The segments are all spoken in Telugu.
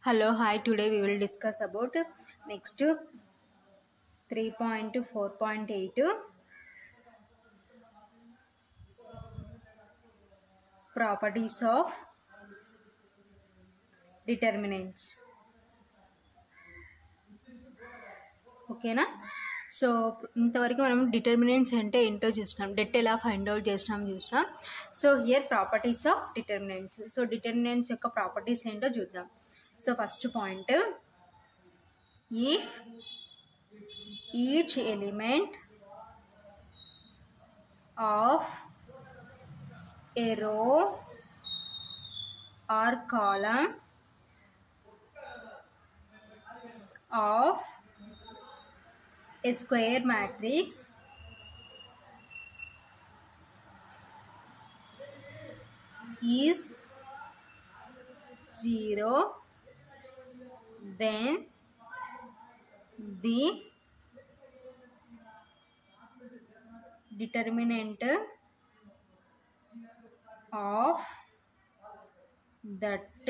Hello, hi. Today we will discuss about next 3.4.8 properties of determinants. ఓకేనా. సో ఇంతవరకు మనం డిటర్మినెంట్స్ అంటే ఏంటో చూసినాం, డెట్ ఎలా ఫైండ్ అవుట్ చూసినాం. So here properties of determinants. So determinants యొక్క ప్రాపర్టీస్ ఏంటో చూద్దాం. So first point, if each element of a row or column of a square matrix is 0, then the determinant of that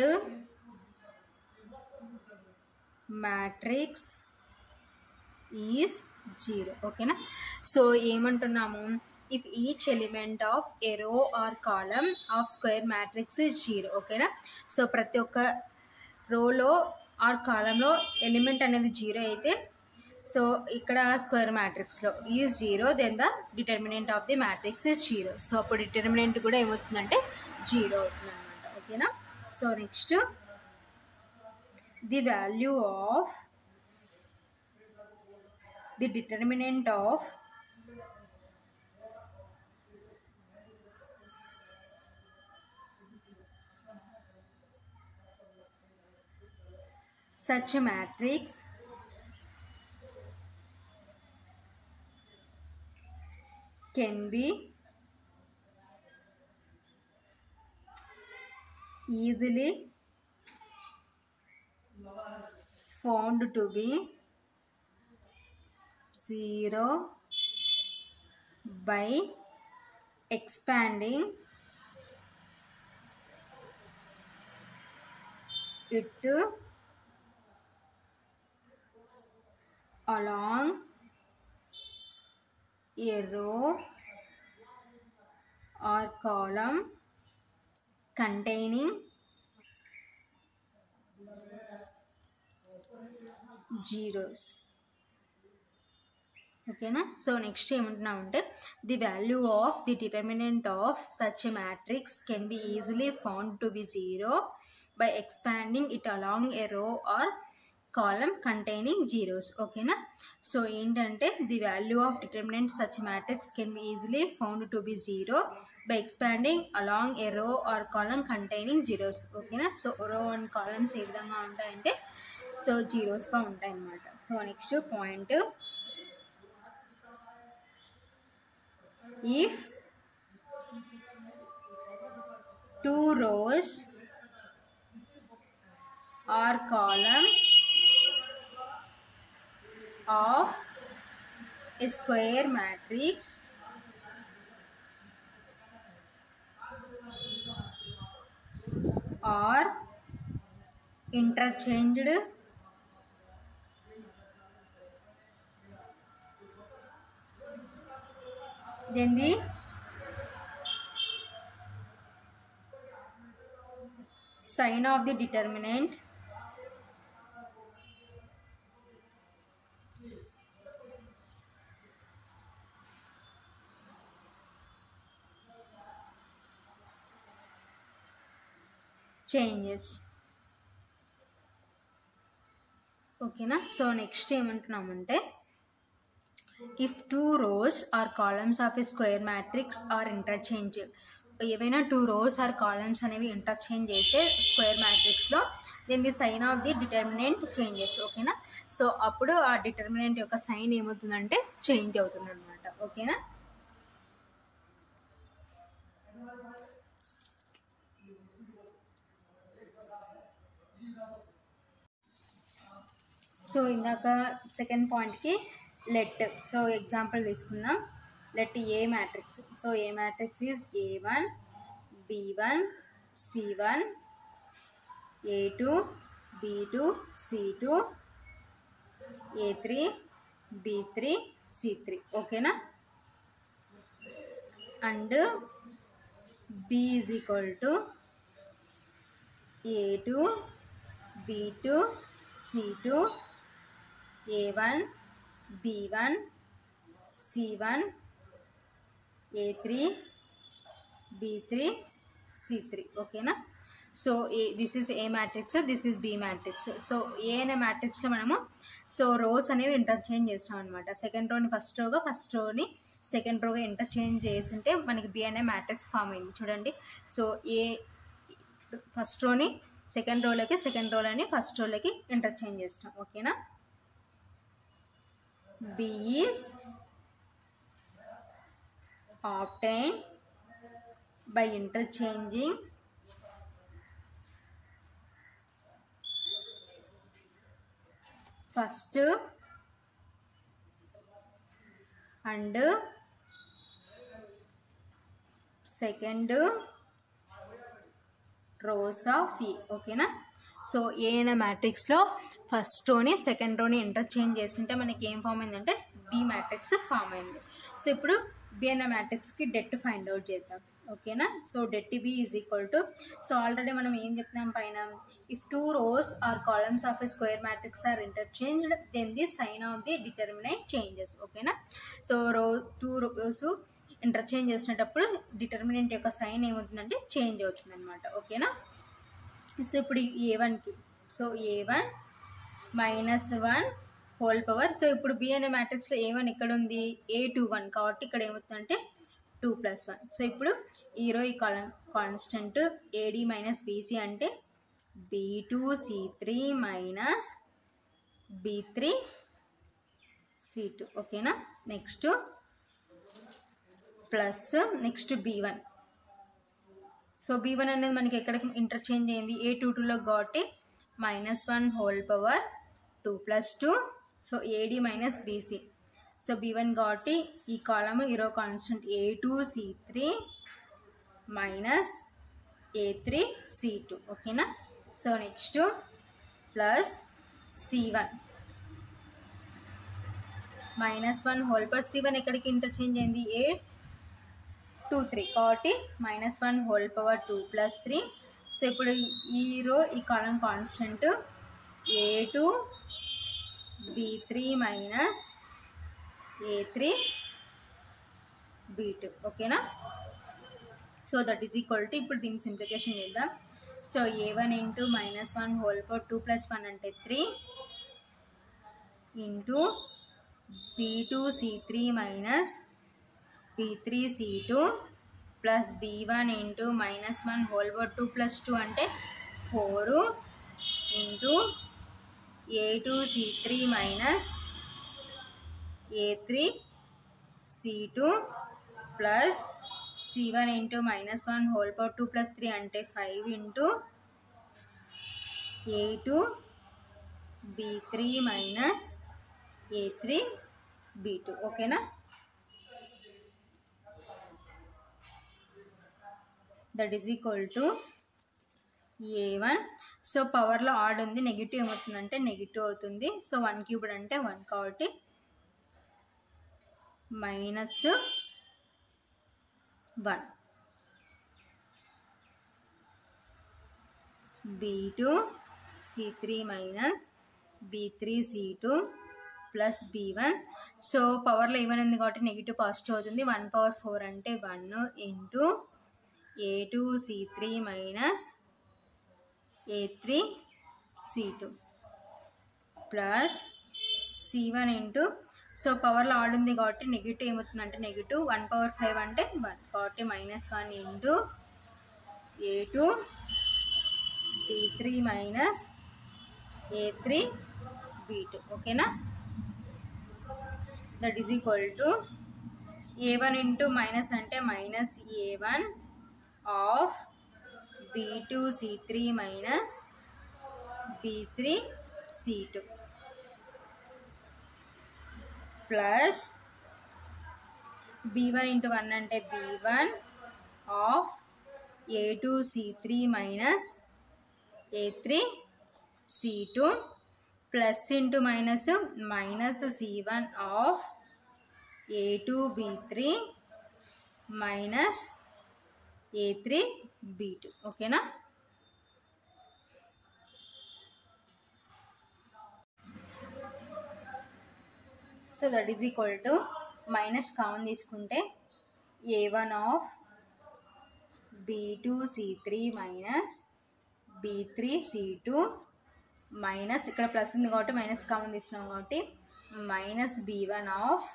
matrix is 0. ఓకేనా. సో ఏమంటున్నాము, if each element of a row or column of square matrix is 0. ఓకేనా. సో ప్రతి ఒక్క రోలో ఆర్ కాలంలో ఎలిమెంట్ అనేది 0 అయితే, సో ఇక్కడ స్క్వేర్ మ్యాట్రిక్స్లో is 0, then the determinant of the matrix is 0. So అప్పుడు డిటర్మినెంట్ కూడా ఏమవుతుందంటే 0 అవుతుంది అనమాట. ఓకేనా. So next, the value of the determinant of such a matrix can be easily found to be 0 by expanding it along a row or column containing zeros. ఓకేనా. సో నెక్స్ట్ ఏమంటున్నామంటే, the value of the determinant of such a matrix can be easily found to be 0 by expanding it along a row or column containing zeros. ఓకేనా. సో ఏంటంటే, the value of determinant such matrix can be easily found to be 0 by expanding along a row or column containing zeros. ఓకేనా. సో రో అండ్ కాలమ్స్ ఏ విధంగా ఉంటాయంటే, సో జీరోస్గా ఉంటాయి అన్నమాట. So next point, if 2 rows or column of a square matrix are interchanged, then the sign of the determinant changes. ఓకేనా. సో నెక్స్ట్ ఏమంటున్నామంటే, if 2 rows or columns of a square matrix are interchanged, ఏవైనా 2 rows or columns అనేవి ఇంటర్చేంజ్ చేసే స్క్వేర్ మ్యాట్రిక్స్లో, then the sign of the determinant changes. ఓకేనా. సో అప్పుడు ఆ డిటర్మినెంట్ యొక్క సైన్ ఏమవుతుందంటే చేంజ్ అవుతుంది అనమాట. ఓకేనా. సో ఇందాక సెకండ్ పాయింట్కి లెట్. సో ఎగ్జాంపుల్ తీసుకుందాం. Let A matrix. So A matrix is A1 B1 C1 A2 B2 C2 A3 B3 C3 ఓకేనా. And B is equal to A2 B2 C2 A1 B1 C1 A3 B3 C3 ఓకేనా. So this is A matrix, this is B matrix. So A అనే మ్యాట్రిక్స్లో మనము సో రోస్ అనేవి ఇంటర్చేంజ్ చేస్తాం అనమాట. సెకండ్ రోని ఫస్ట్ రోగా, ఫస్ట్ రోని సెకండ్ రోగా ఇంటర్చేంజ్ చేస్తుంటే మనకి బి అనే మ్యాట్రిక్స్ ఫామ్ అయింది చూడండి. సో ఏ ఫస్ట్ రోని సెకండ్ రోలోకి, సెకండ్ రోలని ఫస్ట్ రోలోకి ఇంటర్చేంజ్ చేస్తాం ఓకేనా. B is obtained by interchanging first and second rows of E ఓకేనా. సో ఏ అనే మ్యాట్రిక్స్లో ఫస్ట్ రోని సెకండ్ రోని ఇంటర్చేంజ్ చేస్తుంటే మనకి ఏం ఫామ్ అయిందంటే బి మ్యాట్రిక్స్ ఫామ్ అయింది. సో ఇప్పుడు బి అనే మ్యాట్రిక్స్కి డెట్ ఫైండ్ అవుట్ చేద్దాం ఓకేనా. So det B is equal to, so already మనం ఏం చెప్తున్నాం పైన, if 2 rows or columns of a square matrix are interchanged then the sign of the determinant changes ఓకేనా. సో 2 rows ఇంటర్చేంజ్ చేసినప్పుడు డిటర్మినెంట్ యొక్క సైన్ ఏమవుతుందంటే చేంజ్ అవుతుంది అనమాట ఓకేనా. సో ఇప్పుడు A1కి, so A1 -1 whole power. So ఇప్పుడు బి అనే మ్యాట్రిక్స్లో A1 ఇక్కడ ఉంది, A21 కాబట్టి ఇక్కడ ఏమవుతుందంటే 2 + 1. సో ఇప్పుడు ఈ కాలం కాన్స్టెంట్ AD - BC అంటే B2 C3 - B3 C2 ఓకేనా. Next plus next B1. So B1 అనేది మనకి ఎక్కడికి ఇంటర్చేంజ్ అయింది, A22లో కాబట్టి -1 whole power 2 + 2. So AD - BC. So B1 కాబట్టి ఈ కాలము ఈ constant A2 C3 - A3 C2 ఓకేనా. So next plus C1 -1 whole power, C1 ఎక్కడికి ఇంటర్చేంజ్ అయింది, A23 కాబట్టి -1 హోల్ పవర్ 2 + 3. సో ఇప్పుడు ఈ column constant A2 B3 - A3 B2 ఓకేనా. So that is equal to, ఇప్పుడు దీన్ని సింప్లిఫికేషన్ చేద్దాం. సో A1 × -1 హోల్ పవర్ 2 + 1 అంటే 3 into B2 C3 - B3 C2 plus B1 × -1 whole power 2 + 2 అంటే 4 into A2 C3 - A3 C2 plus C1 × -1 whole power 2 + 3 అంటే 5 into A2 B3 - A3 B2 ఓకేనా. That is equal to A1. So పవర్లో ఆడ్ ఉంది, నెగిటివ్ ఏమవుతుందంటే నెగిటివ్ అవుతుంది. సో 1³ అంటే 1 కాబట్టి -1 B2 C3 - B3 C2 plus B1. So పవర్లో ఏమైనా ఉంది కాబట్టి నెగిటివ్ పాజిటివ్ అవుతుంది. 1/4 అంటే 1 into A2 C3 - A3 C2 plus C1 into, so పవర్లో ఆడ్ ఉంది కాబట్టి నెగిటివ్ ఏమవుతుందంటే నెగిటివ్, 1/5 అంటే 1 కాబట్టి -1 into A2 B3 - A3 B2 ఓకేనా. That is equal to A1 into minus అంటే -A1 of B2 C3 - B3 C2 plus B1 into 1 అంటే B1 of A2 C3 - A3 C2 plus into minus minus C1 of A2 B3 minus A3 B2. ఓకేనా? So that is equal to minus common తీసుకుంటే A1 of B2 C3 minus B3 C2 minus ఇక్కడ ప్లస్ ఉంది కాబట్టి మైనస్ కామన్ తీసినాం కాబట్టి minus B1 of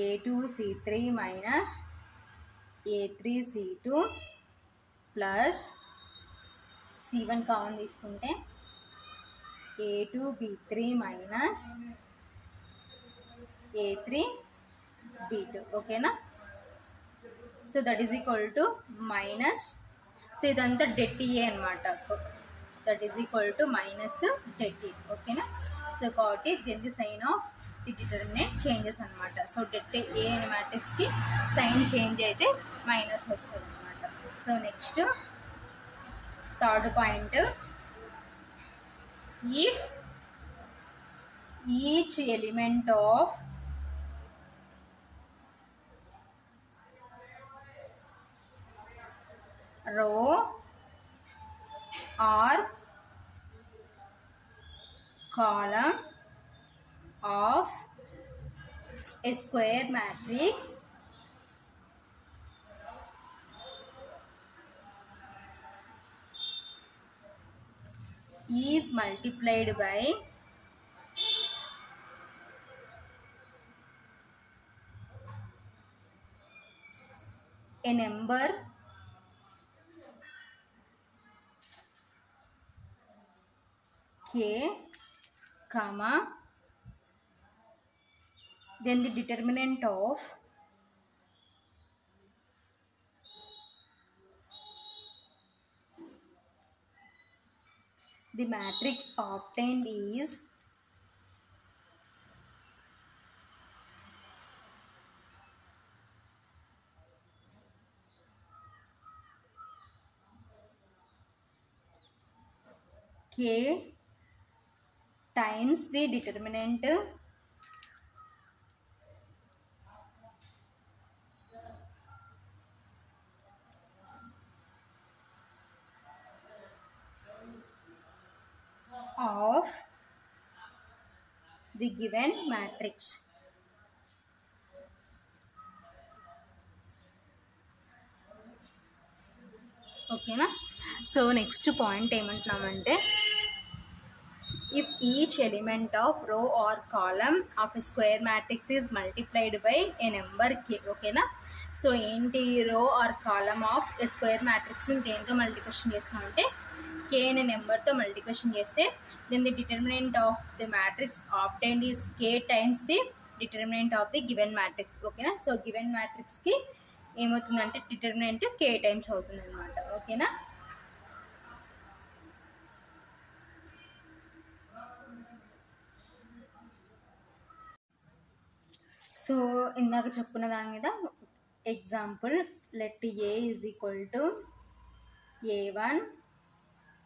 A2 C3 minus A3 C2 plus C1 common తీసుకుంటే A2 B3 minus A3 B2. ఓకేనా? So that is equal to minus, so ఇదంతా డెట్ ఏ అనమాట, that is equal to minus det A. ఓకేనా? సో కాబట్టి దీని sign of the determinant changes అనమాట. సో డెట్ ఏ అనే మ్యాట్రిక్స్కి సైన్ చేంజ్ అయితే మైనస్ వస్తుంది అనమాట. So next third point, if each element of row or column of a square matrix is multiplied by a number k, comma, then the determinant of the matrix obtained is k times the determinant of the given matrix. ఓకేనా? సో నెక్స్ట్ పాయింట్ ఏమంటున్నామంటే, if each element of row or column of a square matrix is multiplied by a number k. ఓకేనా? సో ఏంటి, row or column of a square మ్యాట్రిక్స్ని దేంతో మల్టిప్లికేషన్ చేస్తున్నామంటే k అనే నెంబర్తో మల్టిప్లికేషన్ చేస్తే then the determinant of the matrix obtained is k times the determinant of the given matrix. ఓకేనా? సో గివెన్ మ్యాట్రిక్స్కి ఏమవుతుందంటే డిటర్మినెంట్ k టైమ్స్ అవుతుంది అనమాట. ఓకేనా? సో ఇందాక చెప్పుకున్న దాని మీద example, let A is equal to A1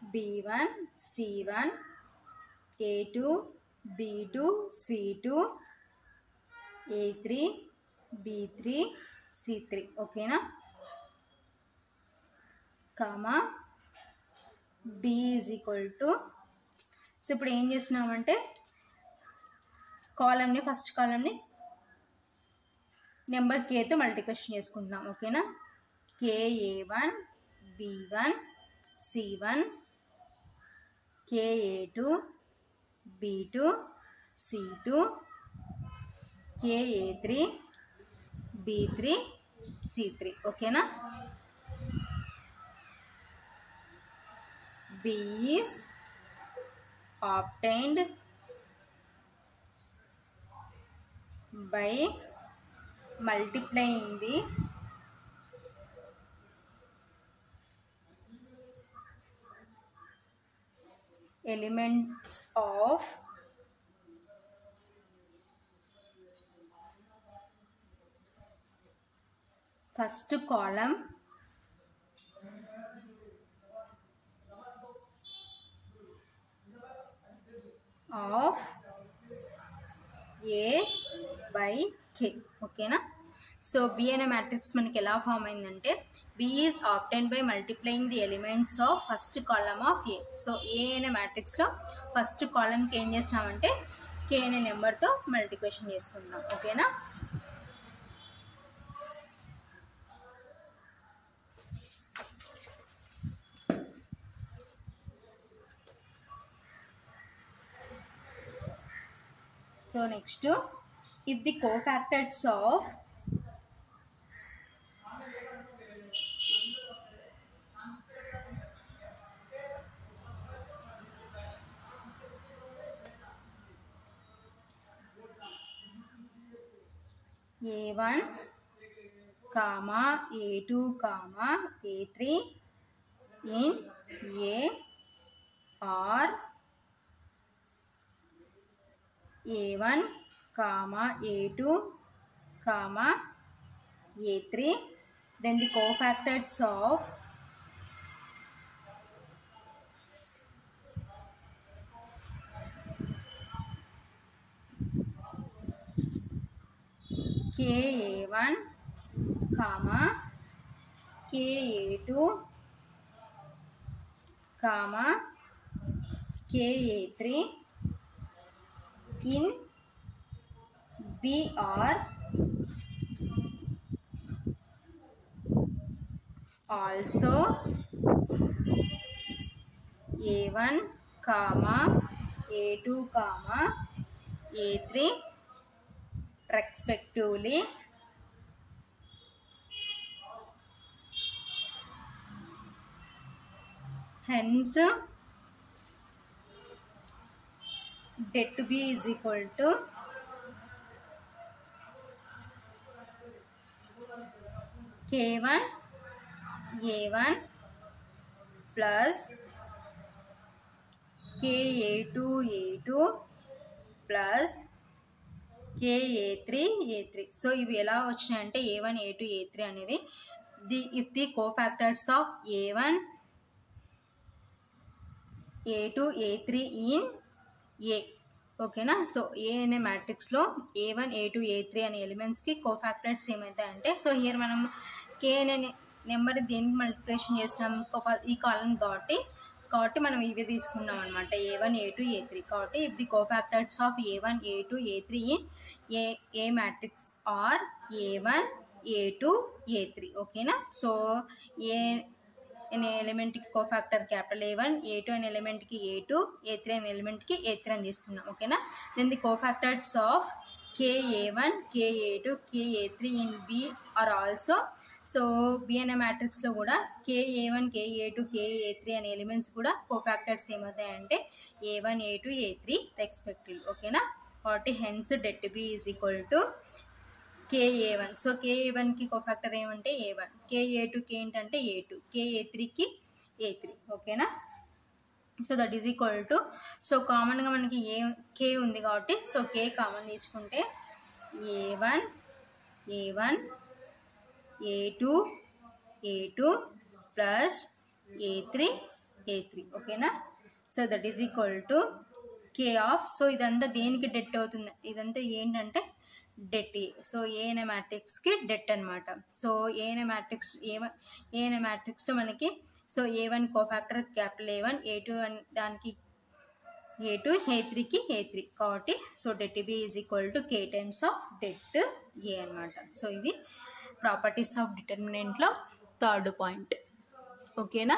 B1 C1 A2 B2 C2 A3 B3 C3. ఓకేనా? Comma B is equal to, so ఇప్పుడు ఏం చేస్తున్నామంటే కాలమ్ని, ఫస్ట్ కాలమ్ని నెంబర్ కేతో మల్టిప్లికేషన్ చేసుకుంటున్నాం. ఓకేనా? KA1 B1 C1 KA2 B2 C2 KA3 B3 C3. ఓకేనా? B is obtained by multiplying the elements of first column of A by K. ఓకేనా. సో B అనే మ్యాట్రిక్స్ మనకి ఎలా ఫామ్ అయిందంటే B is obtained by multiplying the elements of first column of A. So A అనే మ్యాట్రిక్స్లో ఫస్ట్ కాలమ్కి ఏం చేస్తామంటే K అనే నెంబర్తో మల్టిప్లికేషన్ చేసుకుంటాం. ఓకేనా. So next, if the cofactors of A1, A2, A3 in A or A1, A2, A3, then the cofactors of KA1, KA2, KA3 in B are also A1, A2, A3 respectively. Hence det to be is equal to K1 A1 plus KA2 A2 plus KA3 A3. So ఇవి ఎలా వచ్చినాయంటే A1 A2 A3 అనేవి if the cofactors of A1 A2 A3 in A. ఓకేనా. సో ఏ అనే మ్యాట్రిక్స్లో A1 A2 A3 అనే ఎలిమెంట్స్కి కోఫాక్టర్స్ ఏమవుతాయంటే, సో హియర్ మనం K అనే నెంబర్ దేనికి మల్టిప్లికేషన్ చేసినాం ఈ కాలం కాబట్టి మనం ఇవి తీసుకున్నాం అనమాట A1 A2 A3. కాబట్టి if the cofactors of A1 A2 A3 in a matrix are A1 A2 A3. ఓకేనా. సో ఏ అనే ఎలిమెంట్కి కోఫాక్టర్ క్యాపిటల్ A1, A2 అనే ఎలిమెంట్కి A2, A3 అనే ఎలిమెంట్కి A3 అని తీసుకున్నాం. ఓకేనా. Then the cofactors of KA1 KA2 KA3 in B are also. So B అనే మ్యాట్రిక్స్లో కూడా KA1 KA2 KA3 అనే ఎలిమెంట్స్ కూడా cofactors ఏమవుతాయంటే A1 A2 A3 respective. ఓకేనా. కాబట్టి hence det B is equal to KA1. So KA1కి కోఫాక్టర్ ఏమంటే A1, KA2కి ఏంటంటే A2, KA3కి A3. ఓకేనా. So that is equal to, so కామన్గా మనకి K ఉంది కాబట్టి సో K కామన్ తీసుకుంటే A1 A2 ప్లస్ A3. ఓకేనా. So that is equal to K of, so ఇదంతా దేనికి డెట్ అవుతుంది, ఇదంతా ఏంటంటే డెట్ ఏ. సో ఏ అనే మ్యాట్రిక్స్కి డెట్ అనమాట. సో ఏ అనే మ్యాట్రిక్స్లో మనకి so A1 cofactor capital A1, A2 దానికి A2, A3కి A3. కాబట్టి so det B is equal to K times of det A అనమాట. సో ఇది ప్రాపర్టీస్ ఆఫ్ డిటర్మినెంట్లో థర్డ్ పాయింట్. ఓకేనా.